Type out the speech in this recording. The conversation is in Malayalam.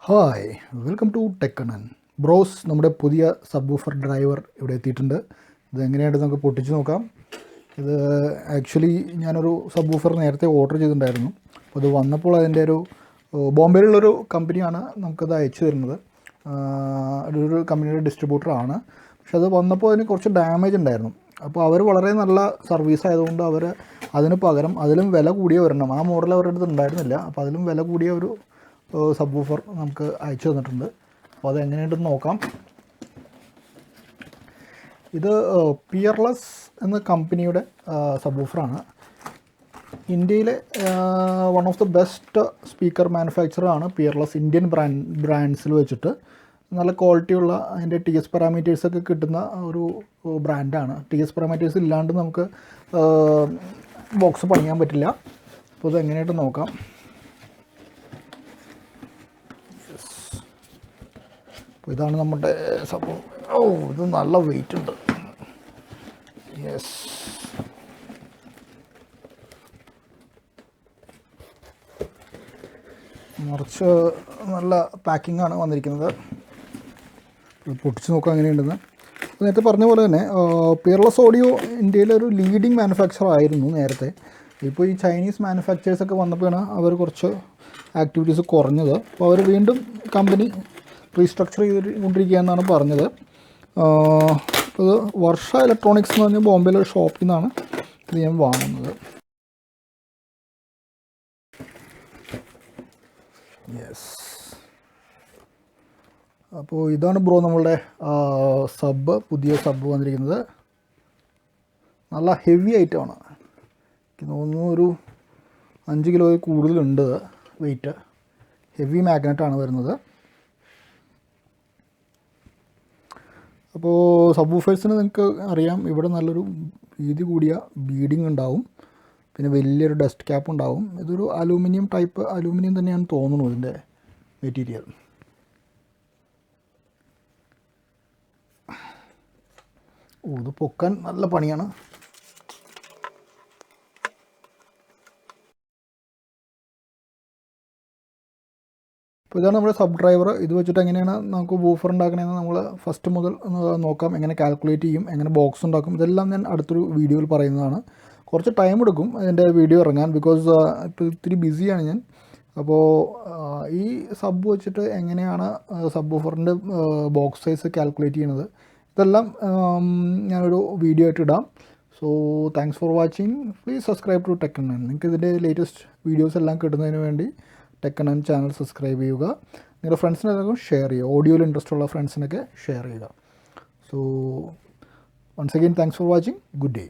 ഹായ് വെൽക്കം ടു ടെക്കണൻ ബ്രോസ്. നമ്മുടെ പുതിയ സബ്വൂഫർ ഡ്രൈവർ ഇവിടെ എത്തിയിട്ടുണ്ട്. ഇത് എങ്ങനെയായിട്ട് നമുക്ക് പൊട്ടിച്ച് നോക്കാം. ഇത് ആക്ച്വലി ഞാനൊരു സബ്വൂഫർ നേരത്തെ ഓർഡർ ചെയ്തിട്ടുണ്ടായിരുന്നു. അപ്പോൾ അത് വന്നപ്പോൾ അതിൻ്റെ ഒരു ബോംബെയിലുള്ളൊരു കമ്പനിയാണ് നമുക്കത് അയച്ചു തരുന്നത്. ഒരു കമ്പനിയുടെ ഡിസ്ട്രിബ്യൂട്ടറാണ്. പക്ഷെ അത് വന്നപ്പോൾ അതിന് കുറച്ച് ഡാമേജ് ഉണ്ടായിരുന്നു. അപ്പോൾ അവർ വളരെ നല്ല സർവീസ് ആയതുകൊണ്ട് അവർ അതിന് പകരം അതിലും വില കൂടിയ ഒരെണ്ണം, ആ മോഡൽ അവരുടെ അടുത്ത് ഉണ്ടായിരുന്നില്ല, അപ്പോൾ അതിലും വില കൂടിയ ഒരു സബ്വൂഫർ നമുക്ക് അയച്ചു തന്നിട്ടുണ്ട്. അപ്പോൾ അത് എങ്ങനെയുണ്ടെന്ന് നോക്കാം. ഇത് പിയർലെസ് എന്ന കമ്പനിയുടെ സബ്വൂഫറാണ്. ഇന്ത്യയിലെ one of the best speaker മാനുഫാക്ചറാണ് പിയർലെസ്. ഇന്ത്യൻ ബ്രാൻഡ്സിൽ വെച്ചിട്ട് നല്ല ക്വാളിറ്റിയുള്ള അതിൻ്റെ ടി എസ് പാരാമീറ്റേഴ്സൊക്കെ കിട്ടുന്ന ഒരു ബ്രാൻഡാണ്. ടി എസ് പാരാമീറ്റേഴ്സ് ഇല്ലാണ്ട് നമുക്ക് ബോക്സ് പണിയാൻ പറ്റില്ല. അപ്പോൾ ഇത് എങ്ങനെയായിട്ട് നോക്കാം. അപ്പോൾ ഇതാണ് നമ്മുടെ സംഭവം. ഇത് നല്ല വെയിറ്റ് ഉണ്ട്. യെസ്, കുറച്ച് നല്ല പാക്കിംഗ് ആണ് വന്നിരിക്കുന്നത്. പൊട്ടിച്ച് നോക്കാം എങ്ങനെയുണ്ടെന്ന്. നേരത്തെ പറഞ്ഞ പോലെ തന്നെ പിയർലെസ് ഓഡിയോ ഇന്ത്യയിലൊരു ലീഡിങ് മാനുഫാക്ചർ ആയിരുന്നു നേരത്തെ. ഇപ്പോൾ ഈ ചൈനീസ് മാനുഫാക്ചേഴ്സൊക്കെ വന്നപ്പോഴാണ് അവർ കുറച്ച് ആക്ടിവിറ്റീസ് കുറഞ്ഞത്. അപ്പോൾ അവർ വീണ്ടും കമ്പനി റീസ്ട്രക്ചർ ചെയ്തുകൊണ്ടിരിക്കുക എന്നാണ് പറഞ്ഞത്. അത് വർഷ ഇലക്ട്രോണിക്സ് എന്ന് പറഞ്ഞ ബോംബെയിലെ ഷോപ്പിൽ നിന്നാണ് ഇത് ഞാൻ വാങ്ങുന്നത്. യെസ്, അപ്പോൾ ഇതാണ് ബ്രോ നമ്മളുടെ പുതിയ സബ് വന്നിരിക്കുന്നത്. നല്ല ഹെവി ഐറ്റമാണ്. എനിക്ക് തോന്നുന്നു ഒരു 5 കിലോയിൽ കൂടുതലുണ്ട് വെയിറ്റ്. ഹെവി മാഗ്നറ്റാണ് വരുന്നത്. അപ്പോൾ സബ്വൂഫേഴ്സിന് നിങ്ങൾക്ക് അറിയാം, ഇവിടെ നല്ലൊരു വീതി കൂടിയ ബീഡിങ് ഉണ്ടാവും, പിന്നെ വലിയൊരു ഡസ്റ്റ് ക്യാപ്പ് ഉണ്ടാവും. ഇതൊരു അലൂമിനിയം തന്നെയാണ് തോന്നുന്നു ഇതിൻ്റെ മെറ്റീരിയൽ. ഇത് പൊക്കാൻ നല്ല പണിയാണ്. അപ്പോൾ ഇതാണ് നമ്മുടെ സബ് ഡ്രൈവർ. ഇത് വെച്ചിട്ട് എങ്ങനെയാണ് നമുക്ക് വൂഫർ ഉണ്ടാക്കണമെന്ന് നമ്മൾ ഫസ്റ്റ് മുതൽ നോക്കാം. എങ്ങനെ കാൽക്കുലേറ്റ് ചെയ്യും, എങ്ങനെ ബോക്സ് ഉണ്ടാക്കും, ഇതെല്ലാം ഞാൻ അടുത്തൊരു വീഡിയോയിൽ പറയുന്നതാണ്. കുറച്ച് ടൈം എടുക്കും അതിൻ്റെ വീഡിയോ ഇറങ്ങാൻ, ബിക്കോസ് ഇപ്പോൾ ഇത്തിരി ബിസിയാണ് ഞാൻ. അപ്പോൾ ഈ സബ് വെച്ചിട്ട് എങ്ങനെയാണ് സബ് വൂഫറിൻ്റെ ബോക്സ് സൈസ് കാൽക്കുലേറ്റ് ചെയ്യുന്നത്, ഇതെല്ലാം ഞാനൊരു വീഡിയോ ആയിട്ട് ഇടാം. So thanks for watching. Please subscribe to ടെക്കണൻ. നിങ്ങൾക്ക് ഇതിൻ്റെ ലേറ്റസ്റ്റ് വീഡിയോസ് എല്ലാം കിട്ടുന്നതിന് വേണ്ടി ടെക്കണൻ ചാനൽ സബ്സ്ക്രൈബ് ചെയ്യുക. നിങ്ങളുടെ ഫ്രണ്ട്സിനെല്ലാം ഷെയർ ചെയ്യുക. ഓഡിയോയിൽ ഇൻട്രസ്റ്റ് ഉള്ള ഫ്രണ്ട്സിനൊക്കെ ഷെയർ ചെയ്യുക. So once again thanks for watching. Good day.